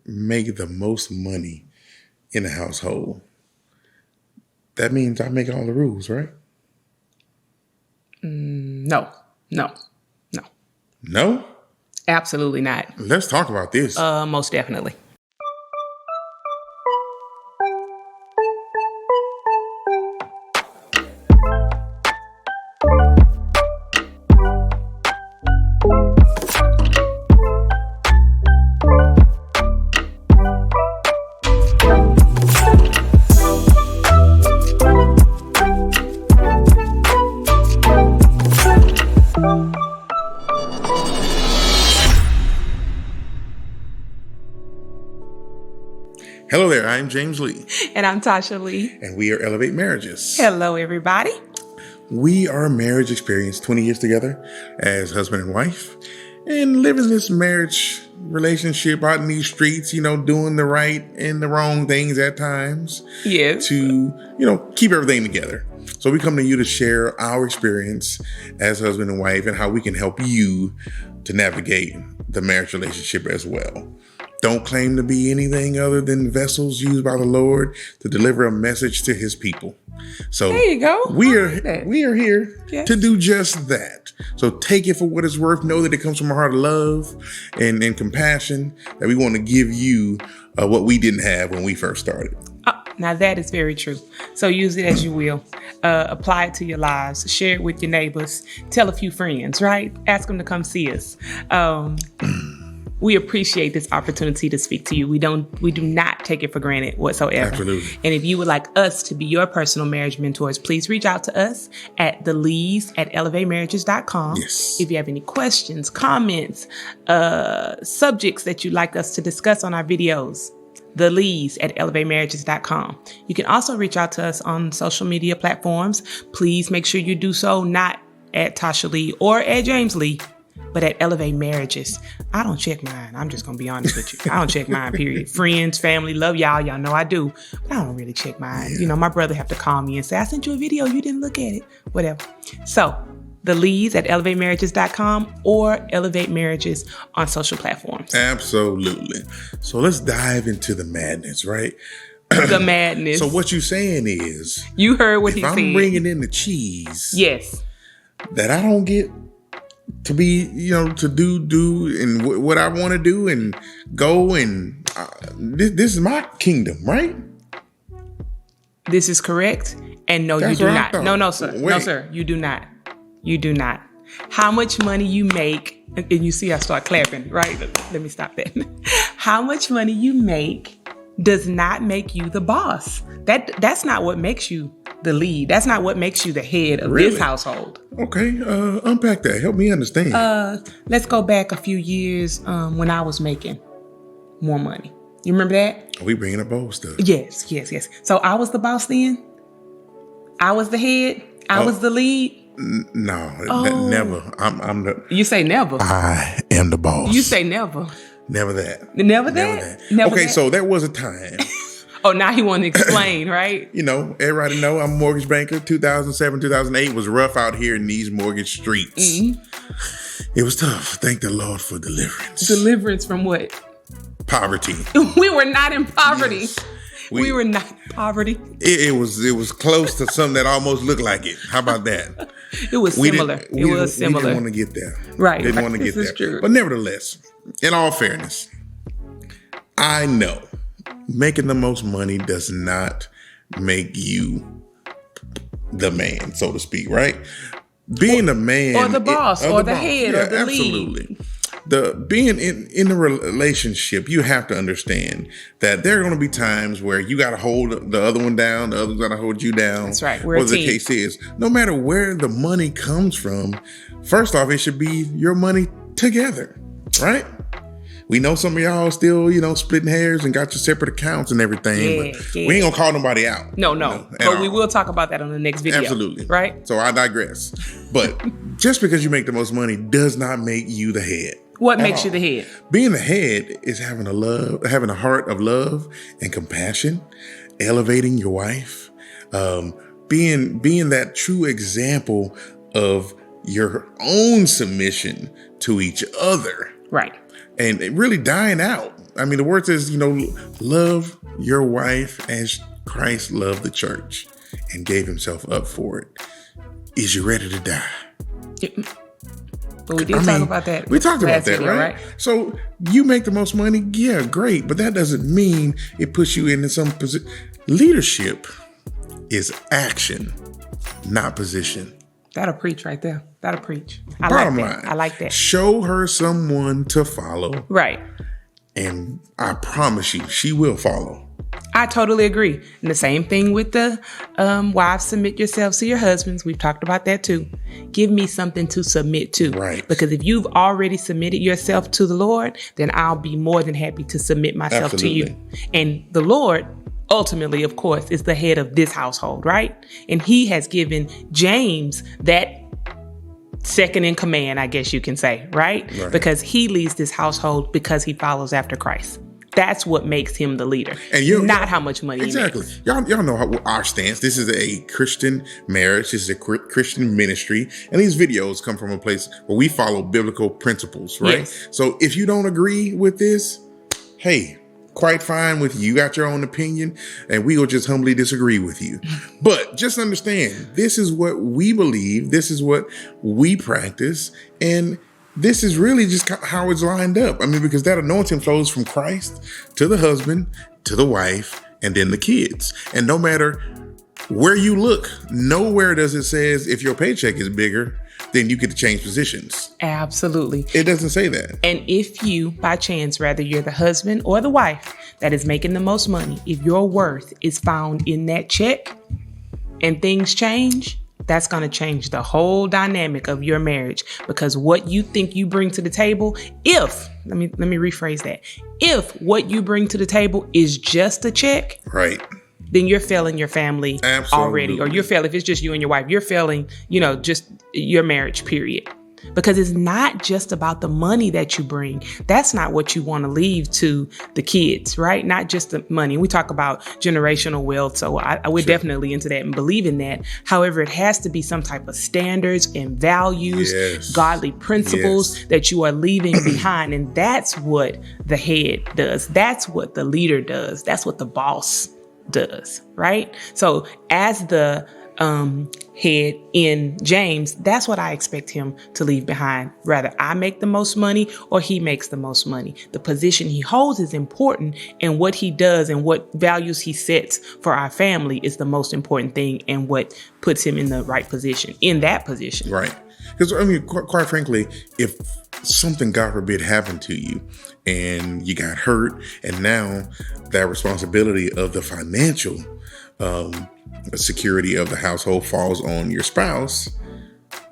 make the most money in the household, that means I make all the rules, right? No. No? Absolutely not. Let's talk about this. Most definitely. Hello there, I'm James Lee. And I'm Tasha Lee. And we are Elevate Marriages. Hello, everybody. We are marriage experience 20 years together as husband and wife and living this marriage relationship out in these streets, doing the right and the wrong things at times. Yes. To, keep everything together. So we come to you to share our experience as husband and wife and how we can help you to navigate the marriage relationship as well. Don't claim to be anything other than vessels used by the Lord to deliver a message to his people. So there you go. We are here to do just that. So take it for what it's worth. Know that it comes from a heart of love and compassion that we want to give you what we didn't have when we first started. Now that is very true. So use it as you will. Apply it to your lives. Share it with your neighbors. Tell a few friends, right? Ask them to come see us. We appreciate this opportunity to speak to you. We do not take it for granted whatsoever. Absolutely. And if you would like us to be your personal marriage mentors, please reach out to us at thelees@elevatemarriages.com. Yes. If you have any questions, comments, subjects that you'd like us to discuss on our videos, thelees@elevatemarriages.com. You can also reach out to us on social media platforms. Please make sure you do so not at Tasha Lee or at James Lee, but at Elevate Marriages. I don't check mine. I'm just going to be honest with you. I don't check mine, period. Friends, family, love y'all. Y'all know I do. But I don't really check mine. Yeah. My brother have to call me and say, I sent you a video. You didn't look at it. Whatever. So the leads at elevatemarriages.com or Elevate Marriages on social platforms. Absolutely. So let's dive into the madness, right? The madness. So what you're saying is, you heard what he said. If I'm bringing in the cheese, yes, that I don't get to be, to do and what I want to do and go and this is my kingdom, right? This is correct. And no, That's you do not. No, sir. Wait. No, sir. You do not. You do not. How much money you make, and you see I start clapping, right? Let me stop that. How much money you make does not make you the boss. That's not what makes you the lead. That's not what makes you the head of this household. Okay, unpack that. Help me understand. Let's go back a few years when I was making more money. You remember that? Are we bringing up old stuff? Yes. So I was the boss then? I was the head? I was the lead? No, never. I'm the... You say never? I am the boss. You say never? Never that. Never that? Never okay, that? so there was a time... Oh, now he want to explain, right? Everybody know I'm a mortgage banker. 2007, 2008 was rough out here in these mortgage streets. Mm-hmm. It was tough. Thank the Lord for deliverance. Deliverance from what? Poverty. We were not in poverty. Yes. We were not in poverty. It was close to something that almost looked like it. How about that? It was similar. We didn't want to get there. Right. Didn't want to get there. True. But nevertheless, in all fairness, I know making the most money does not make you the man, so to speak, right? Being a man, or the boss, or the head, or the absolutely. lead. Being in a relationship, you have to understand that there are going to be times where you got to hold the other one down, the other's got to hold you down. That's right. We're whatever the case is. No matter where the money comes from, first off, it should be your money together, right? We know some of y'all still, splitting hairs and got your separate accounts and everything, but we ain't gonna call nobody out. No. But we will talk about that on the next video. Absolutely. Right? So I digress. But just because you make the most money does not make you the head. What makes you the head? Being the head is having a heart of love and compassion, elevating your wife, being that true example of your own submission to each other. Right. And really dying out I mean, the word says, love your wife as Christ loved the church and gave himself up for it. Is you ready to die? But we did talk about that. We talked about that, video, right? So you make the most money, yeah, great. But that doesn't mean it puts you into some position. Leadership is action, not position. That'll preach right there. That'll preach. Bottom line. I like that. Show her someone to follow. Right. And I promise you, she will follow. I totally agree. And the same thing with the wives, submit yourselves to your husbands. We've talked about that too. Give me something to submit to. Right. Because if you've already submitted yourself to the Lord, then I'll be more than happy to submit myself to you. And the Lord, ultimately, of course, is the head of this household, right? And he has given James that second in command, I guess you can say, right? Because he leads this household because he follows after Christ. That's what makes him the leader, and not how much money exactly. he makes. Y'all know our stance. This is a Christian marriage. This is a Christian ministry. And these videos come from a place where we follow biblical principles, right? Yes. So if you don't agree with this, hey, quite fine with you. You got your own opinion, and we will just humbly disagree with you. But just understand, this is what we believe. This is what we practice. And this is really just how it's lined up. I mean, because that anointing flows from Christ to the husband, to the wife, and then the kids. And no matter where you look, nowhere does it says if your paycheck is bigger, then you get to change positions. Absolutely. It doesn't say that. And if you, by chance, whether you're the husband or the wife that is making the most money, if your worth is found in that check and things change, that's going to change the whole dynamic of your marriage, because what you think you bring to the table, let me rephrase that. If what you bring to the table is just a check, right, then you're failing your family already, or you're failing, if it's just you and your wife, you're failing, just your marriage, period. Because it's not just about the money that you bring. That's not what you want to leave to the kids, right? Not just the money. We talk about generational wealth. So we're definitely into that and believe in that. However, it has to be some type of standards and values, godly principles that you are leaving behind. And that's what the head does. That's what the leader does. That's what the boss does, right? So as the head in James, that's what I expect him to leave behind. Rather, I make the most money or he makes the most money. The position he holds is important, and what he does and what values he sets for our family is the most important thing, and what puts him in the right position, in that position. Right. Because, I mean, quite frankly, if something, God forbid, happened to you and you got hurt, and now that responsibility of the financial security of the household falls on your spouse,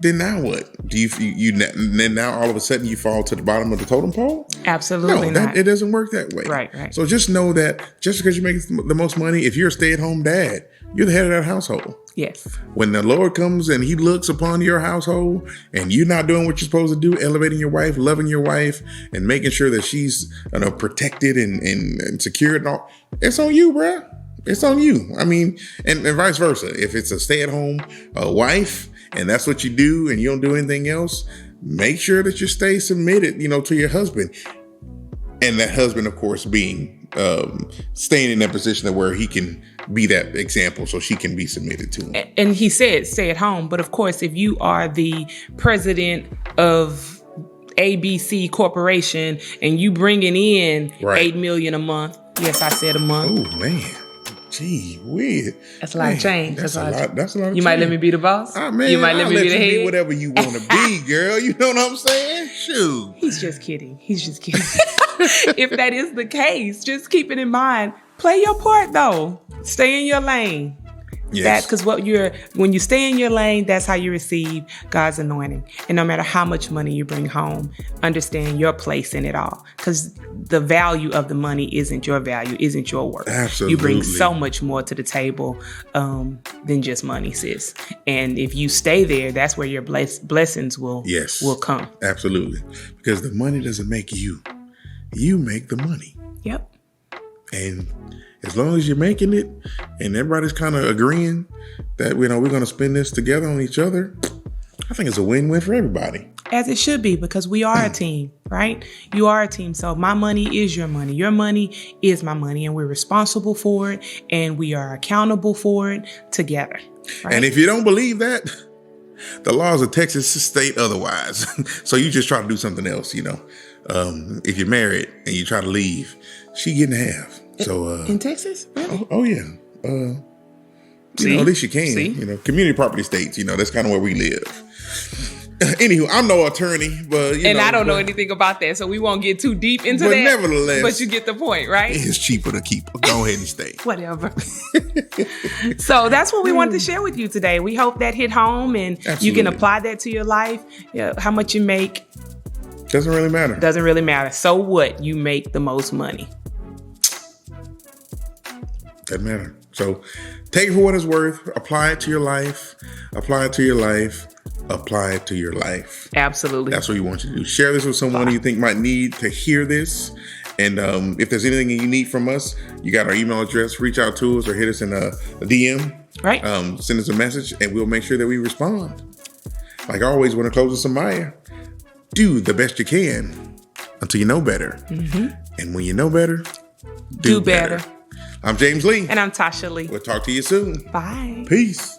then now what? Do then now all of a sudden you fall to the bottom of the totem pole? Absolutely not. It doesn't work that way. Right. So just know that just because you make the most money, if you're a stay-at-home dad, you're the head of that household. Yes. When the Lord comes and he looks upon your household and you're not doing what you're supposed to do, elevating your wife, loving your wife, and making sure that she's protected and secured and all, it's on you, bruh. It's on you. I mean, and vice versa. If it's a stay-at-home wife and that's what you do and you don't do anything else, make sure that you stay submitted, to your husband. And that husband, of course, being staying in that position where he can be that example so she can be submitted to him. And he said stay at home. But of course, if you are the president of ABC Corporation and you bringing in $8 million a month. Yes, I said a month. Oh, man. Gee whiz. That's a lot of change. That's a lot of You change. Might let me be the boss? Man, you might let me be the head? Be whatever you want to be, girl. You know what I'm saying? Shoot. He's just kidding. If that is the case, just keep it in mind. Play your part, though. Stay in your lane. Yes. Because when you stay in your lane, that's how you receive God's anointing. And no matter how much money you bring home, understand your place in it all. Because the value of the money isn't your value, isn't your worth. Absolutely. You bring so much more to the table than just money, sis. And if you stay there, that's where your blessings will come. Absolutely. Because the money doesn't make you. You make the money. Yep. And as long as you're making it and everybody's kind of agreeing that, we're going to spend this together on each other, I think it's a win-win for everybody. As it should be, because we are a team, right? You are a team. So my money is your money. Your money is my money, and we're responsible for it, and we are accountable for it together. Right? And if you don't believe that, the laws of Texas state otherwise. So you just try to do something else, If you're married and you try to leave, she getting half. So in Texas? Really? Oh yeah. At least you can. See? Community property states, that's kind of where we live. Anywho, I'm no attorney, but I don't know anything about that, so we won't get too deep into that. But nevertheless, but you get the point, right? It's cheaper to keep. Go ahead and stay. Whatever. So that's what we wanted to share with you today. We hope that hit home, and Absolutely. You can apply that to your life. How much you make doesn't really matter. Doesn't really matter. So what? You make the most money. Doesn't matter. So take it for what it's worth. Apply it to your life. Apply it to your life. Apply it to your life. Absolutely. That's what you want you to do. Share this with someone you think might need to hear this. And if there's anything you need from us, you got our email address. Reach out to us or hit us in a DM. Right. Send us a message and we'll make sure that we respond. Like I always want to close with somebody. Do the best you can until you know better. Mm-hmm. And when you know better, do better. I'm James Lee. And I'm Tasha Lee. We'll talk to you soon. Bye. Peace.